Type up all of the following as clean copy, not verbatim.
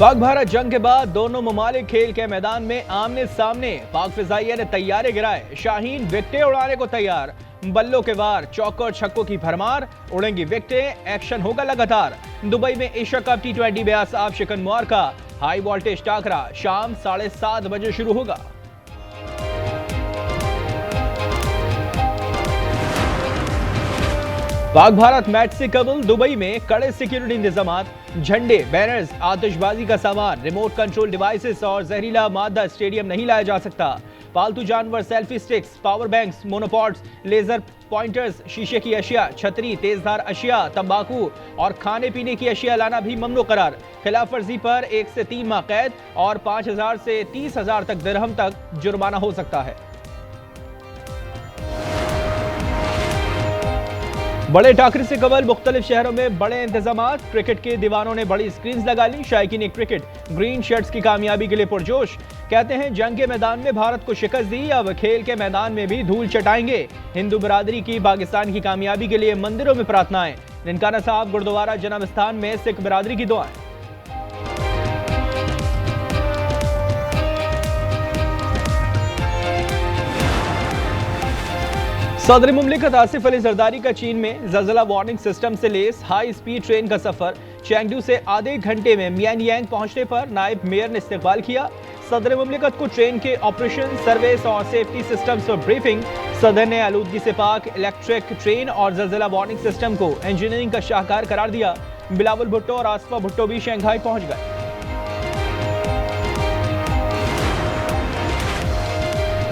पाक भारत जंग के बाद दोनों ममालिक खेल के मैदान में आमने सामने। पाक फिजाइया ने तैयारे गिराए, शाहीन विकेटें उड़ाने को तैयार। बल्लों के वार, चौकों छक्कों की भरमार, उड़ेंगी विकेटें, एक्शन होगा लगातार। दुबई में एशिया कप T20 बेआसाब शिकन मुआरका, हाई वोल्टेज टाकरा शाम 7:30 बजे शुरू होगा। पाक भारत मैच से कबल दुबई में कड़े सिक्योरिटी इंतजाम, झंडे, बैनर्स, आतिशबाजी का सामान, रिमोट कंट्रोल डिवाइसेस और जहरीला मादा स्टेडियम नहीं लाया जा सकता। पालतू जानवर, selfie sticks, power banks, monopods, laser pointers, शीशे की अशिया, छतरी, तेजधार अशिया, तंबाकू और खाने पीने की अशिया लाना भी ममनू करार। खिलाफ वर्जी पर 1 से 3 माह कैद और 5,000 से 30,000 तक दिरहम तक जुर्माना हो सकता है। बड़े टाकरे से कबल मुख्तलिफ शहरों में बड़े इंतजाम। क्रिकेट के दीवानों ने बड़ी स्क्रीन लगा ली। शायकीन क्रिकेट ग्रीन शर्ट्स की कामयाबी के लिए पुरजोश। कहते हैं जंग के मैदान में भारत को शिकस्त दी, अब खेल के मैदान में भी धूल चटाएंगे। हिंदू बरादरी की पाकिस्तान की कामयाबी के लिए मंदिरों में प्रार्थनाएं। ननकाना साहब गुरुद्वारा जन्म स्थान में सिख बरादरी की दुआएं। सदर मुमलिकत आसिफ अली जरदारी का चीन में ज़लज़ला वार्निंग सिस्टम से लेस हाई स्पीड ट्रेन का सफर। चेंगडू से आधे घंटे में मियानयांग पहुंचने पर नायब मेयर ने इस्तकबाल किया। सदर मुमलिकत को ट्रेन के ऑपरेशन, सर्विस और सेफ्टी सिस्टम्स पर ब्रीफिंग। सदर ने आलूदगी से पाक इलेक्ट्रिक ट्रेन और ज़लज़ला वार्निंग सिस्टम को इंजीनियरिंग का शाहकार करार दिया। बिलावल भुट्टो और आसफा भुट्टो भी शंघाई पहुंच गए।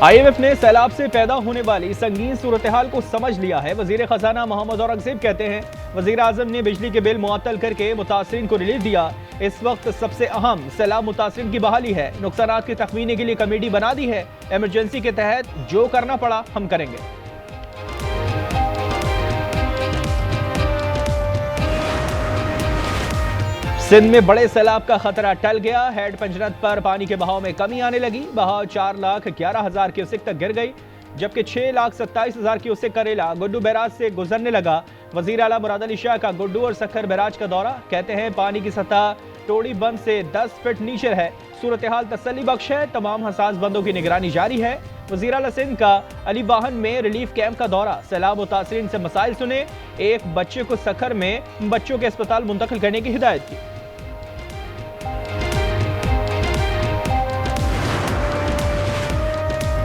IMF ने सैलाब से पैदा होने वाली संगीन सूरत हाल को समझ लिया है। वजीर खजाना मोहम्मद औरंगजेब कहते हैं वजीर आजम ने बिजली के बिल मुअत्तल करके मुतासरीन को रिलीफ दिया। इस वक्त सबसे अहम सैलाब मुतासरीन की बहाली है। नुकसानात की तखमीने के लिए कमेटी बना दी है। इमरजेंसी के तहत जो करना पड़ा हम करेंगे। सिंध में बड़े सैलाब का खतरा टल गया। हेड पंजरत पर पानी के बहाव में कमी आने लगी। बहाव 4,11,000 क्यूसेक तक गिर गई, जबकि 6,27,000 क्यूसेक का रेला गुड्डू बैराज से गुजरने लगा। वजीर आला मुराद अली शाह का गुड्डू और सखर बैराज का दौरा। कहते हैं पानी की सतह टोड़ी बंद से 10 फीट नीचे है। सूरत हाल तसल्ली बख्श है। तमाम हसास बंदों की निगरानी जारी है। वजीर आला सिंध का अली वाहन में रिलीफ कैंप का दौरा। सैलाब मुतासरीन से मसाइल सुने। एक बच्चे को सखर में बच्चों के अस्पताल मुंतकिल करने की हिदायत की।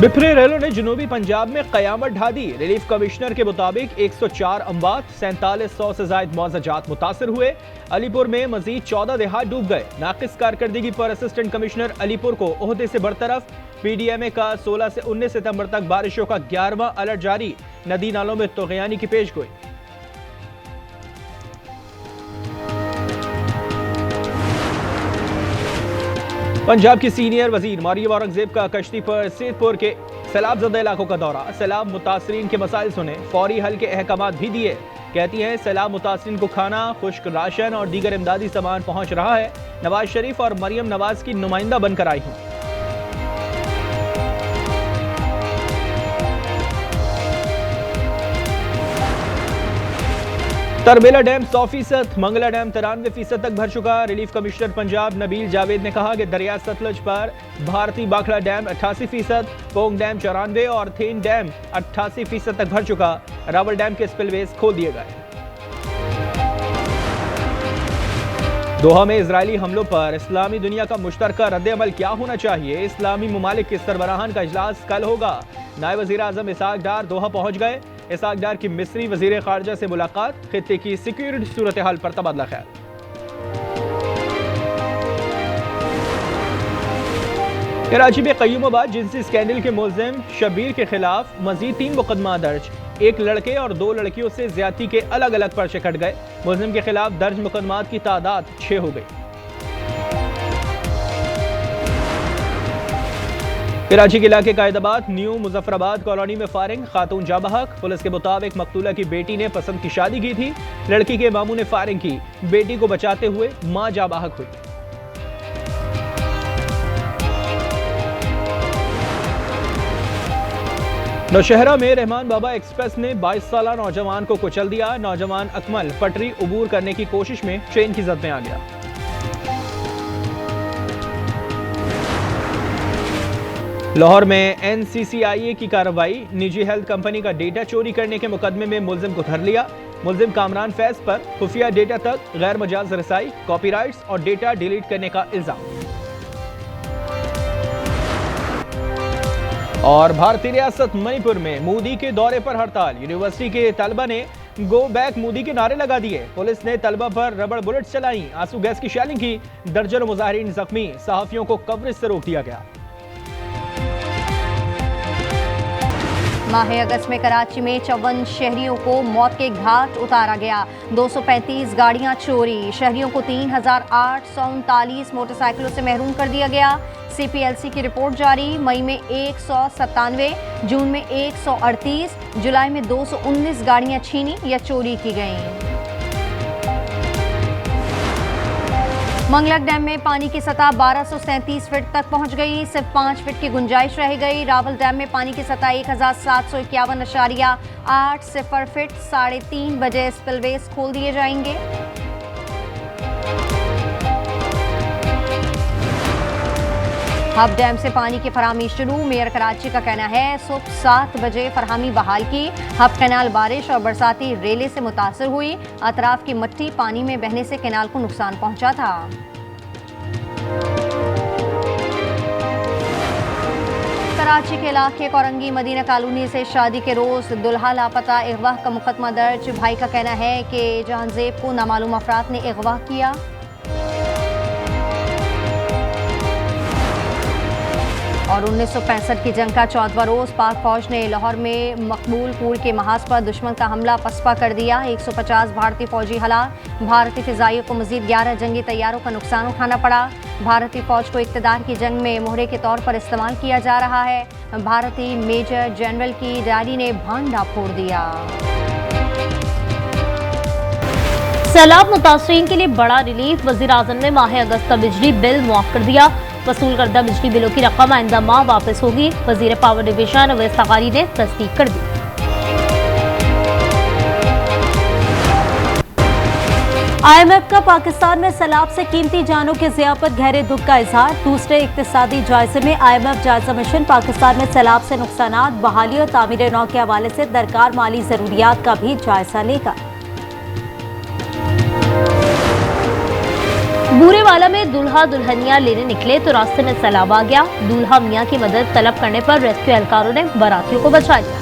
बिफरे रेलों ने जनूबी पंजाब में कयामत ढा दी। रिलीफ कमिश्नर के मुताबिक 104 अमवात, 4700 से ज्यादा मुआवजात मुतासर हुए। अलीपुर में मजीद 14 देहात डूब गए। नाकिस कारकर्दगी पर असिस्टेंट कमिश्नर अलीपुर को ओहदे से बरतरफ। PDMA का 16 से 19 सितंबर तक बारिशों का 11वां अलर्ट जारी। नदी नालों में तुग़यानी की पेशगोई। पंजाब की सीनियर वजीर मरियम औरंगजेब का कश्ती पर सैदपुर के सैलाब ज़दा इलाकों का दौरा। सैलाब मुतासरीन के मसाइल सुने, फौरी हल के अहकाम भी दिए। कहती हैं सैलाब मुतासरीन को खाना, खुश्क राशन और दीगर इमदादी सामान पहुंच रहा है। नवाज शरीफ और मरियम नवाज की नुमाइंदा बनकर आई हूं। तरबेला डैम 100%, मंगला डैम 93% तक भर चुका। रिलीफ कमिश्नर पंजाब नबील जावेद ने कहा कि दरिया सतलज पर भारती बाखड़ा डैम 88%, पोंग डैम 94% और थेन डैम 88% तक भर चुका। रावल डैम के स्पिलवेज खोल दिए गए। दोहा में इजरायली हमलों पर इस्लामी दुनिया का मुश्तरका रद्द-ए-अमल क्या होना चाहिए। इस्लामी ममालिक के सरबराहान का इजलास कल होगा। नायब वज़ीर आज़म इसहाक डार दोहा पहुंच गए। इसहाक डार की मिस्री वज़ीर ख़ारजा से मुलाकात। खित्ते की सिक्योरिटी सूरत हाल पर तबादला ख्याल। कराची में क़य्यूमाबाद जिनसी स्कैंडल के मुल्ज़िम शब्बीर के खिलाफ मजीद 3 मुकदमा दर्ज। एक लड़के और 2 लड़कियों से ज्यादती के अलग अलग पर्चे कट गए। मुल्ज़िम के खिलाफ दर्ज मुकदमात की तादाद 6 हो गई। कराची के इलाके कायदाबाद न्यू मुजफ्फराबाद कॉलोनी में फायरिंग, खातून जा बहक। पुलिस के मुताबिक मकतूला की बेटी ने पसंद की शादी की थी। लड़की के मामू ने फायरिंग की। बेटी को बचाते हुए मां जा बहक हुई। नौशहरा में रहमान बाबा एक्सप्रेस ने 22 साला नौजवान को कुचल दिया। नौजवान अकमल पटरी उबूर करने की कोशिश में ट्रेन की जद में आ गया। लाहौर में NCCIA की कार्रवाई, निजी हेल्थ कंपनी का डेटा चोरी करने के मुकदमे में मुलजिम को धर लिया। मुलजिम कामरान फैज पर खुफिया डेटा तक गैर मजाज रसाई, कॉपीराइट्स और डेटा डिलीट करने का इल्जाम। और भारतीय रियासत मणिपुर में मोदी के दौरे पर हड़ताल, यूनिवर्सिटी के तलबा ने गो बैक मोदी के नारे लगा दिए। पुलिस ने तलबा पर रबड़ बुलेट चलाई, आंसू गैस की शेलिंग की, दर्जनों मुजाहिरीन जख्मी, सहाफियों को कवरेज से रोक दिया गया। माह अगस्त में कराची में 54 शहरियों को मौत के घाट उतारा गया। 235 गाड़ियां चोरी, शहरियों को 3839 मोटरसाइकिलों से महरूम कर दिया गया। CPLC की रिपोर्ट जारी, मई में 197, जून में 138, जुलाई में 219 गाड़ियां छीनी या चोरी की गईं। मंगलक डैम में पानी की सतह 1237 फीट तक पहुंच गई, सिर्फ 5 फीट की गुंजाइश रह गई। रावल डैम में पानी की सतह 1751.80 फीट, 3:30 बजे स्पिलवेज खोल दिए जाएंगे। हब डैम से पानी की फराहमी शुरू, मेयर कराची का कहना है सुबह 7 बजे फराहमी बहाल की। हब कैनाल बारिश और बरसाती रेले से मुतासर हुई, अतराफ की मिट्टी पानी में बहने से कैनाल को नुकसान पहुंचा था। कराची के इलाके कोरंगी मदीना कॉलोनी से शादी के रोज दुल्हा लापता, अगवा का मुकदमा दर्ज। भाई का कहना है कि जहांजेब को नामालूम अफराद ने अगवा किया। और 1965 की जंग का 14वां रोज पाक फौज ने लाहौर में मकबूल पुल के महाज पर दुश्मन का हमला पसपा कर दिया। 150 भारतीय फौजी हलाक, भारतीय फिजाइयों को मजीद 11 जंगी तैयारों का नुकसान उठाना पड़ा। भारतीय फौज को इक़्तिदार की जंग में मोहरे के तौर पर इस्तेमाल किया जा रहा है। भारतीय मेजर जनरल की डायरी ने भांडा फोड़ दिया। सैलाब मुतासरीन के लिए बड़ा रिलीफ, वज़ीर आज़म ने माह अगस्त का बिजली बिल मुआफ कर दिया। वसूल करदा बिजली बिलों की रकम आइंदा माह वापस होगी, वज़ीर पावर डिवीजन अवैस तगारी ने तस्दीक कर दी। IMF का पाकिस्तान में सैलाब से कीमती जानों के ज़िया पर गहरे दुख का इजहार। दूसरे इक्तिसादी जायजे में IMF जायजा मिशन पाकिस्तान में सैलाब से नुकसानात, बहाली और तामीर नौ के हवाले से दरकार माली जरूरियात का भी जायजा लेगा। बूरेवाला में दूल्हा दुल्हनिया लेने निकले तो रास्ते में सैलाब आ गया। दूल्हा मियां की मदद तलब करने पर रेस्क्यू एहलकारों ने बारातियों को बचा लिया।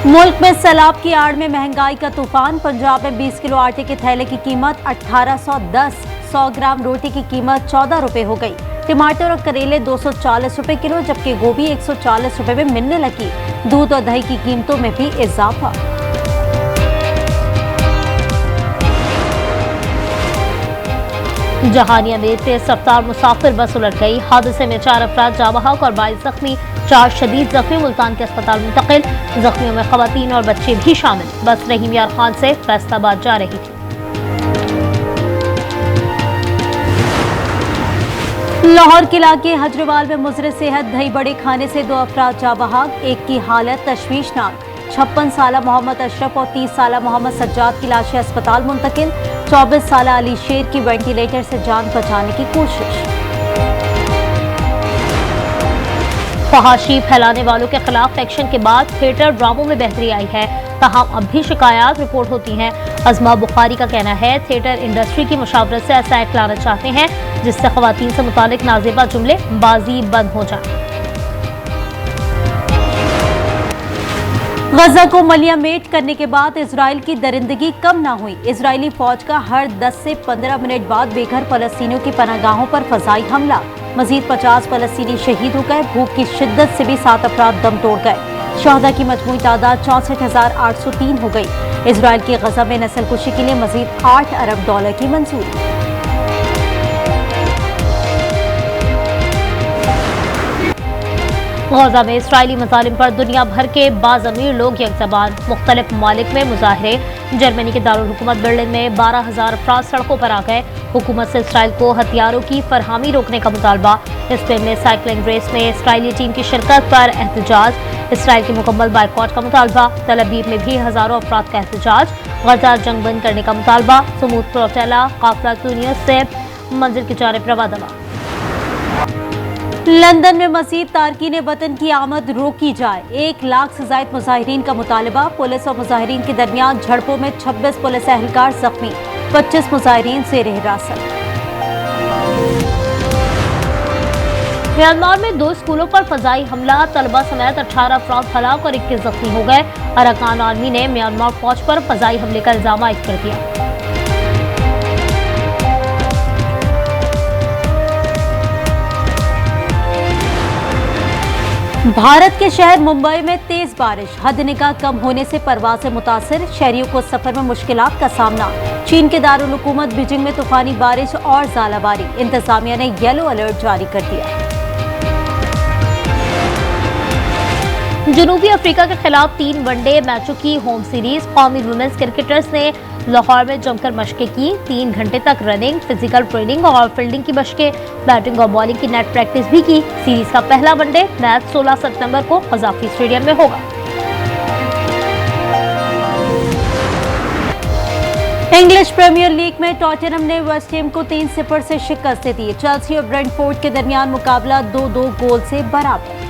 मुल्क में सैलाब की आड़ में महंगाई का तूफान। पंजाब में 20 किलो आटे के थैले की कीमत 1810, 100 ग्राम रोटी की कीमत 14 रुपए हो गई। टमाटर और करेले 240 रुपए किलो, जबकि गोभी 140 रुपए में मिलने लगी। दूध और दही की कीमतों में भी इजाफा। जहानिया में तेज रफ्तार मुसाफिर बस उलट गई। हादसे में 4 अफराद जाँ बहक और 22 जख्मी, 4 शदीद जख्मी मुल्तान के अस्पताल मुंतकिल। जख्मियों में खवातीन और बच्चे भी शामिल। बस रहीम यार खान से फैसलाबाद जा रही थी। लाहौर के इलाके हजरवाल में मुजरे सेहत दही बड़े खाने से 2 अफराद जाँ बहक, एक की हालत तशवीशनाक। 56 साला मोहम्मद अशरफ और 30 साला मोहम्मद सज्जाद की लाशें अस्पताल मुंतकिल। 24 साला अली शेर की वेंटिलेटर से जान बचाने की कोशिश। फहाशी फैलाने वालों के खिलाफ एक्शन के बाद थिएटर ड्रामों में बेहतरी आई है, तहम अब भी शिकायत रिपोर्ट होती हैं। अजमा बुखारी का कहना है थिएटर इंडस्ट्री की मुशावरत से ऐसा एक्ट लाना चाहते हैं जिससे खवातीन से मुतालिक नाजेबा जुमले बाजी बंद हो जाए। गजा को मलियामेट करने के बाद इजराइल की दरिंदगी कम ना हुई। इजरायली फौज का हर 10 से 15 मिनट बाद बेघर फलस्तीनियों की पनाहगाहों पर फजाई हमला। मजीद 50 फलस्तीनी शहीद हो गए। भूख की शिद्दत से भी 7 अफराद दम तोड़ गए। शहदा की मजमूई तादाद 64,803 हो गई। इजराइल की गजा में नस्लकुशी के लिए मजीद $8 अरब की मंजूरी। गजा में इसराइली मजालिम पर दुनिया भर के बाज़मीर लोग यकज़बान, मुख्तलिफ ममालिक में मुजाहरे। जर्मनी के दारुल हुकूमत बर्लिन में 12,000 अफराद सड़कों पर आ गए। हुकूमत से इसराइल को हथियारों की फरहमी रोकने का मुतालबा। स्पेन में साइकिलिंग रेस में इसराइली टीम की शिरकत पर एहतजाज। इसराइल के मुकम्मल बाइकॉट का मुतालबा। तल अवीव में भी हज़ारों अफराद का एहतजाज। गजा जंग बंद करने का मुतालबा। समूद प्रोटेला काफिला तुनीस से मंजिल की जानिब रवादवा। लंदन में मजीद तारकीन वतन की आमद रोकी जाए। 1 लाख से ज्यादा मुजाहिरीन का मुतालबा। पुलिस और मुजाहिरीन के दरमियान झड़पों में 26 पुलिस एहलकार जख्मी, 25 मुजाहिरीन ज़ेर हिरासत। म्यांमार में 2 स्कूलों पर फजाई हमला, तलबा समेत 18 अफराद हलाक और 21 जख्मी हो गए। अरकान आर्मी ने म्यांमार फौज पर फजाई हमले का इल्जाम आयद कर दिया। भारत के शहर मुंबई में तेज बारिश, हद निगाह कम होने से परवासें मुतासिर, शहरियों को सफर में मुश्किलात का सामना। चीन के दारुल हुकूमत बीजिंग में तूफानी बारिश और ज़ालाबारी, इंतजामिया ने येलो अलर्ट जारी कर दिया। जनूबी अफ्रीका के खिलाफ 3 वनडे मैचों की होम सीरीज। कौमी वुमेन्स क्रिकेटर्स ने लाहौर में जमकर मशकें की। 3 घंटे तक रनिंग, फिजिकल ट्रेनिंग और फील्डिंग की मशकें, बैटिंग और बॉलिंग की नेट प्रैक्टिस भी की। सीरीज का पहला वनडे मैच 16 सितंबर को कज़ाफी स्टेडियम में होगा। इंग्लिश प्रीमियर लीग में टॉटनहम ने वेस्ट हैम को 3-0 से शिकस्त दी। चेल्सी और ब्रेंटफोर्ड के दरमियान मुकाबला 2-2 गोल से बराबर।